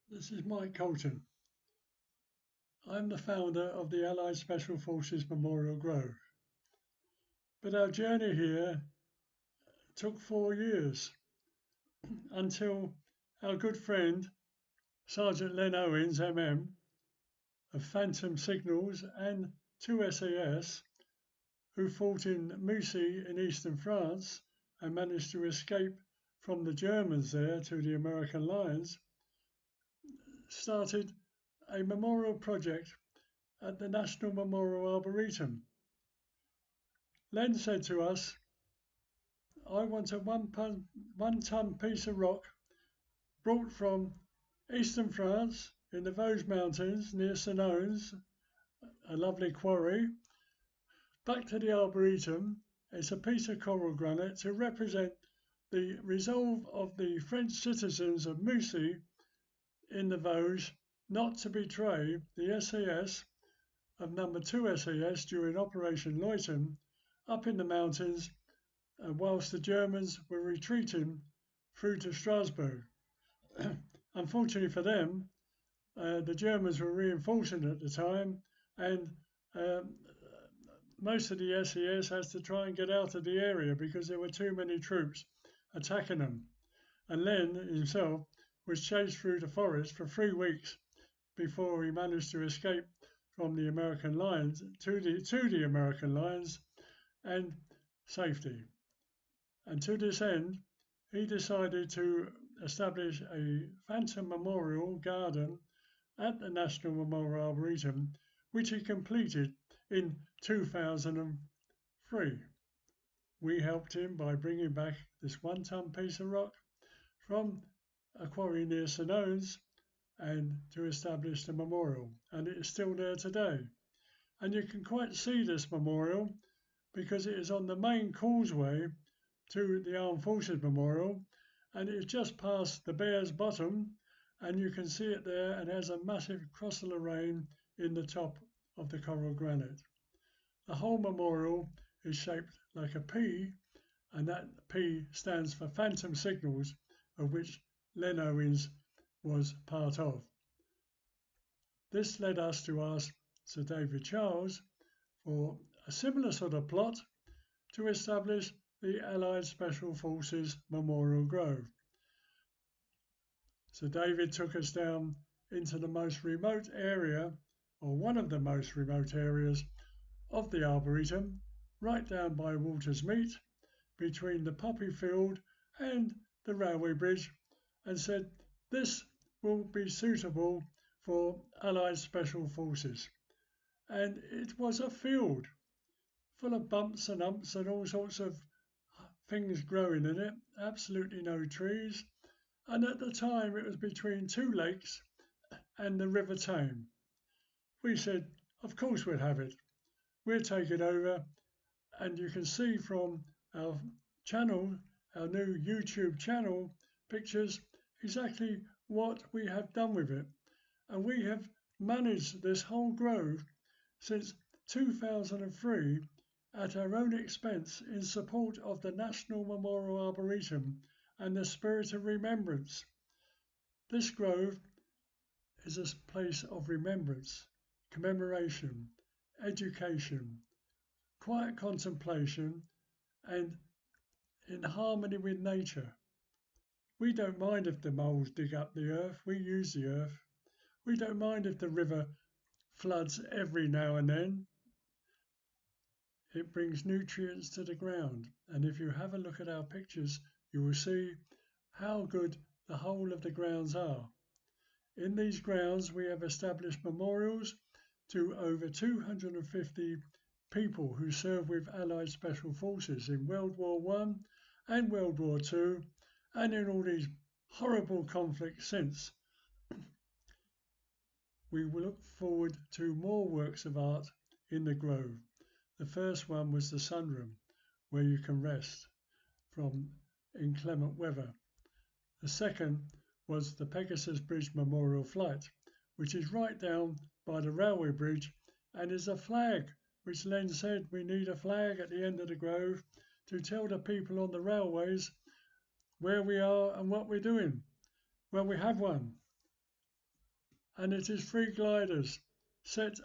This is Mike Colton. I'm the founder of the Allied Special Forces Memorial Grove. But our journey here took 4 years until our good friend Sgt Len Owens MM of Phantom Signals and 2 SAS, who fought in Moussy in eastern France and managed to escape from the Germans there to the American lines, started a memorial project at the National Memorial Arboretum. Len said to us, I want a 1 ton piece of rock brought from eastern France in the Vosges Mountains near St Owens, a lovely quarry, back to the Arboretum. It's a piece of coral granite to represent the resolve of the French citizens of Moussy in the Vosges not to betray the SAS of number 2 SAS during Operation Leuthen up in the mountains whilst the Germans were retreating through to Strasbourg. Unfortunately for them, the Germans were reinforcing at the time, and most of the SES has to try and get out of the area because there were too many troops attacking them. And Len himself was chased through the forest for 3 weeks before he managed to escape from the American lines to the American lines and safety. And to this end, he decided to establish a Phantom Memorial Garden at the National Memorial Arboretum, which he completed in 2003. We helped him by bringing back this 1 ton piece of rock from a quarry near St Owens and to establish the memorial, and it is still there today. And you can quite see this memorial because it is on the main causeway to the Armed Forces Memorial, and it's just past the Bear's Bottom, and you can see it there, and has a massive cross of Lorraine in the top of the coral granite. The whole memorial is shaped like a P, and that P stands for Phantom Signals, of which Len Owens was part of. This led us to ask Sir David Charles for a similar sort of plot to establish the Allied Special Forces Memorial Grove. So David took us down into the most remote area, or one of the most remote areas of the Arboretum, right down by Waters Meet, between the poppy field and the railway bridge, and said this will be suitable for Allied Special Forces. And it was a field full of bumps and humps and all sorts of things growing in it, absolutely no trees. And at the time it was between 2 lakes and the River Tame. We said, of course we'll have it. We'll take it over, and you can see from our channel, our new YouTube channel pictures, exactly what we have done with it. And we have managed this whole grove since 2003 at our own expense in support of the National Memorial Arboretum and the spirit of remembrance. This grove is a place of remembrance, commemoration, education, quiet contemplation, and in harmony with nature. We don't mind if the moles dig up the earth, we use the earth. We don't mind if the river floods every now and then. It brings nutrients to the ground, and if you have a look at our pictures, you will see how good the whole of the grounds are. In these grounds, we have established memorials to over 250 people who served with Allied Special Forces in World War One and World War Two, and in all these horrible conflicts since. We will look forward to more works of art in the Grove. The first one was the sunroom, where you can rest from inclement weather. The second was the Pegasus Bridge Memorial Flight, which is right down by the railway bridge and is a flag, which Len said we need a flag at the end of the grove to tell the people on the railways where we are and what we're doing. Well, we have one. and it is 3 gliders set